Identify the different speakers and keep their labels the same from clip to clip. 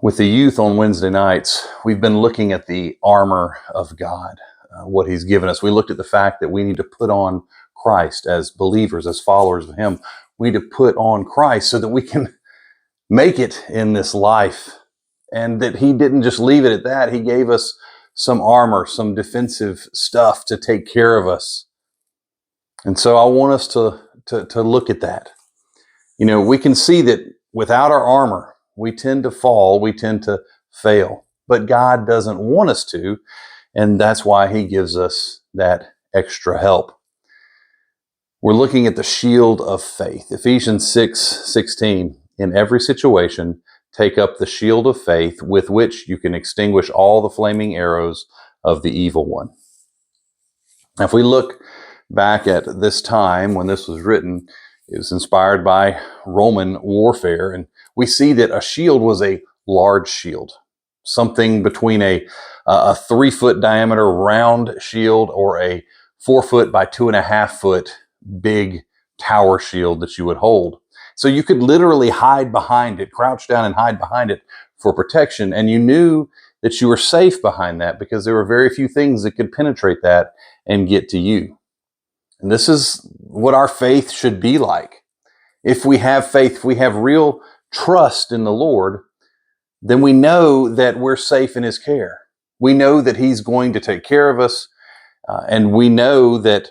Speaker 1: With the youth on Wednesday nights, we've been looking at the armor of God, what He's given us. We looked at the fact that we need to put on Christ as believers, as followers of Him. We need to put on Christ so that we can make it in this life. And that He didn't just leave it at that. He gave us some armor, some defensive stuff to take care of us. And so I want us to look at that. You know, we can see that without our armor, we tend to fall, we tend to fail. But God doesn't want us to, and that's why He gives us that extra help. We're looking at the shield of faith. Ephesians 6:16. In every situation, take up the shield of faith with which you can extinguish all the flaming arrows of the evil one. Now, if we look back at this time when this was written, it was inspired by Roman warfare, and we see that a shield was a large shield, something between a 3-foot diameter round shield or a 4-foot by 2.5-foot big tower shield that you would hold. So you could literally hide behind it, crouch down and hide behind it for protection, and you knew that you were safe behind that because there were very few things that could penetrate that and get to you. And this is what our faith should be like. If we have faith, if we have real trust in the Lord, then we know that we're safe in His care. We know that He's going to take care of us. And we know that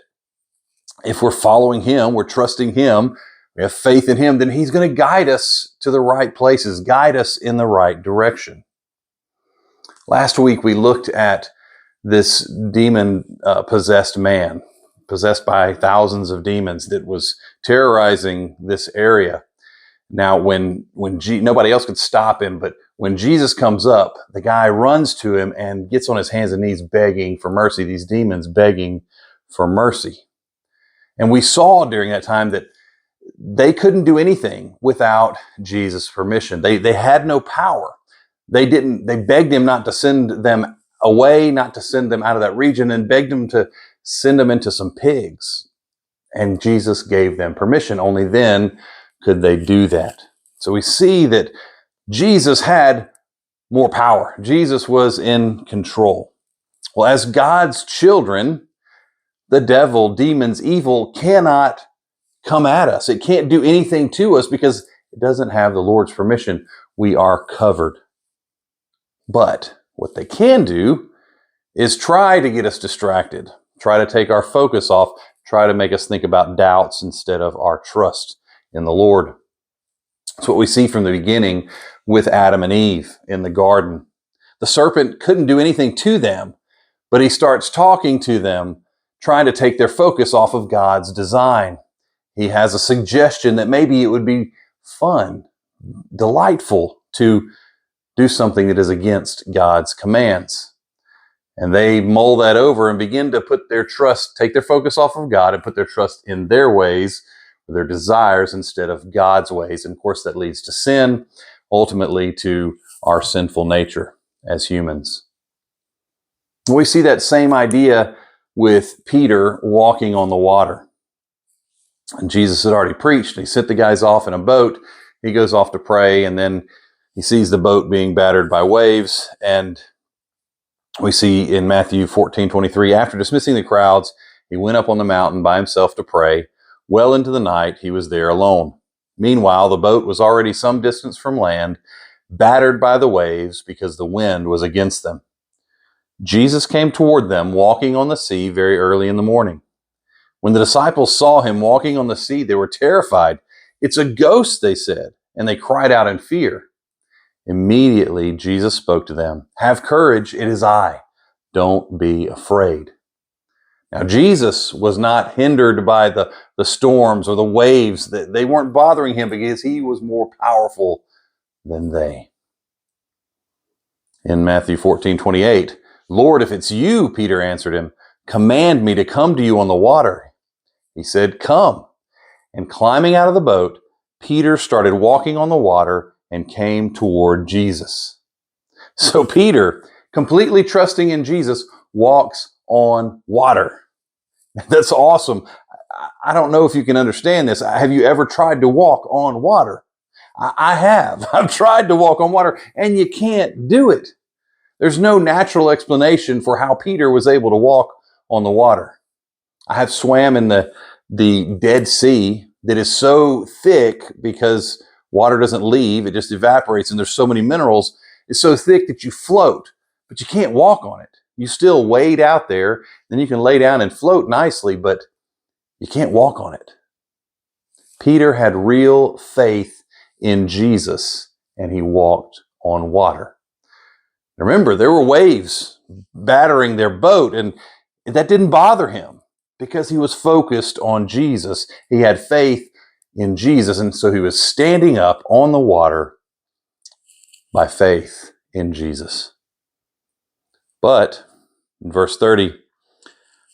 Speaker 1: if we're following Him, we're trusting Him, we have faith in Him, then He's going to guide us to the right places, guide us in the right direction. Last week, we looked at this demon-possessed man, possessed by thousands of demons, that was terrorizing this area. Now, when nobody else could stop him, but when Jesus comes up, the guy runs to him and gets on his hands and knees begging for mercy, these demons begging for mercy. And we saw during that time that they couldn't do anything without Jesus' permission. They had no power. They begged Him not to send them away, not to send them out of that region, and begged Him to send them into some pigs. And Jesus gave them permission. Only then could they do that. So we see that Jesus had more power. Jesus was in control. Well, as God's children, the devil, demons, evil cannot come at us. It can't do anything to us because it doesn't have the Lord's permission. We are covered. But what they can do is try to get us distracted, try to take our focus off, try to make us think about doubts instead of our trust in the Lord. That's what we see from the beginning with Adam and Eve in the garden. The serpent couldn't do anything to them, but he starts talking to them, trying to take their focus off of God's design. He has a suggestion that maybe it would be fun, delightful to do something that is against God's commands. And they mull that over and begin to put their trust, take their focus off of God and put their trust in their ways, their desires, instead of God's ways. And of course, that leads to sin, ultimately to our sinful nature as humans. We see that same idea with Peter walking on the water. And Jesus had already preached. He sent the guys off in a boat. He goes off to pray, and then he sees the boat being battered by waves. And we see in Matthew 14:23, after dismissing the crowds, he went up on the mountain by himself to pray. Well into the night, he was there alone. Meanwhile, the boat was already some distance from land, battered by the waves because the wind was against them. Jesus came toward them, walking on the sea very early in the morning. When the disciples saw him walking on the sea, they were terrified. "It's a ghost," they said, and they cried out in fear. Immediately, Jesus spoke to them. "Have courage, it is I. Don't be afraid." Now, Jesus was not hindered by the storms or the waves. They weren't bothering him because he was more powerful than they. In Matthew 14:28, "Lord, if it's you," Peter answered him, "command me to come to you on the water." He said, "Come." And climbing out of the boat, Peter started walking on the water and came toward Jesus. So Peter, completely trusting in Jesus, walks on water. That's awesome. I don't know if you can understand this. Have you ever tried to walk on water? I have. I've tried to walk on water, and you can't do it. There's no natural explanation for how Peter was able to walk on the water. I have swam in the Dead Sea that is so thick because water doesn't leave, it just evaporates, and there's so many minerals. It's so thick that you float, but you can't walk on it. You still wade out there, then you can lay down and float nicely, but you can't walk on it. Peter had real faith in Jesus, and he walked on water. Remember, there were waves battering their boat, and that didn't bother him because he was focused on Jesus. He had faith in Jesus, and so he was standing up on the water by faith in Jesus. But, in verse 30,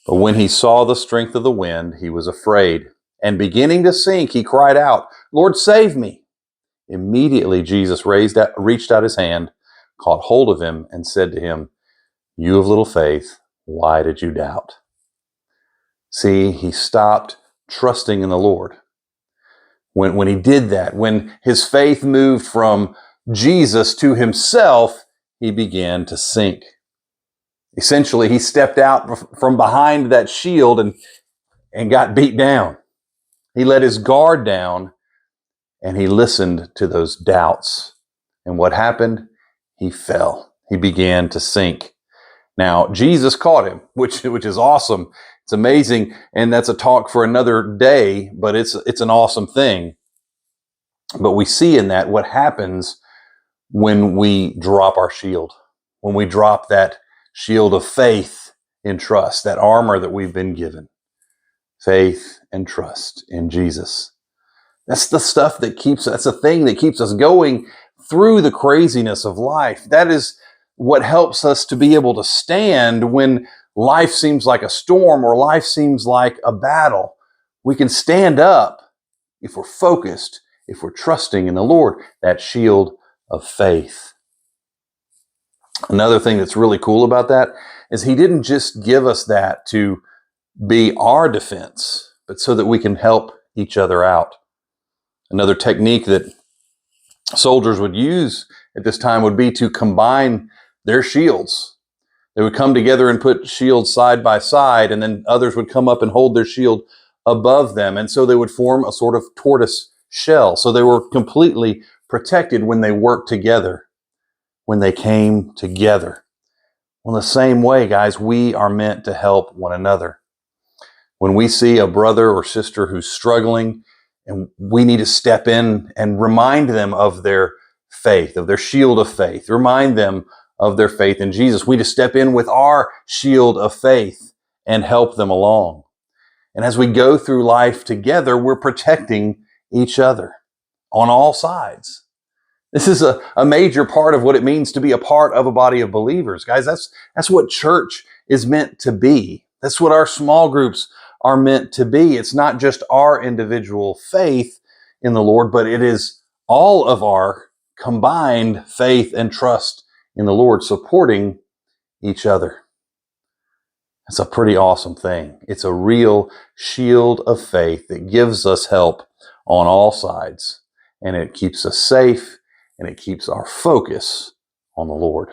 Speaker 1: but when he saw the strength of the wind, he was afraid, and beginning to sink, he cried out, "Lord, save me." Immediately Jesus reached out his hand, caught hold of him, and said to him, "You of little faith, why did you doubt?" See, he stopped trusting in the Lord. When he did that, when his faith moved from Jesus to himself, he began to sink. Essentially, he stepped out from behind that shield and got beat down. He let his guard down, and he listened to those doubts. And what happened? He fell. He began to sink. Now, Jesus caught him, which is awesome. It's amazing, and that's a talk for another day, but it's an awesome thing. But we see in that what happens when we drop our shield, when we drop that shield of faith and trust, that armor that we've been given. Faith and trust in Jesus. That's the stuff that's the thing that keeps us going through the craziness of life. That is what helps us to be able to stand when life seems like a storm or life seems like a battle. We can stand up if we're focused, if we're trusting in the Lord, that shield of faith. Another thing that's really cool about that is he didn't just give us that to be our defense, but so that we can help each other out. Another technique that soldiers would use at this time would be to combine their shields. They would come together and put shields side by side, and then others would come up and hold their shield above them. And so they would form a sort of tortoise shell. So they were completely protected when they worked together, when they came together. Well, in the same way, guys, we are meant to help one another. When we see a brother or sister who's struggling, and we need to step in and remind them of their faith, of their shield of faith, remind them of their faith in Jesus. We just step in with our shield of faith and help them along. And as we go through life together, we're protecting each other on all sides. This is a major part of what it means to be a part of a body of believers. Guys, that's what church is meant to be. That's what our small groups are meant to be. It's not just our individual faith in the Lord, but it is all of our combined faith and trust in the Lord supporting each other. It's a pretty awesome thing. It's a real shield of faith that gives us help on all sides, and it keeps us safe, and it keeps our focus on the Lord.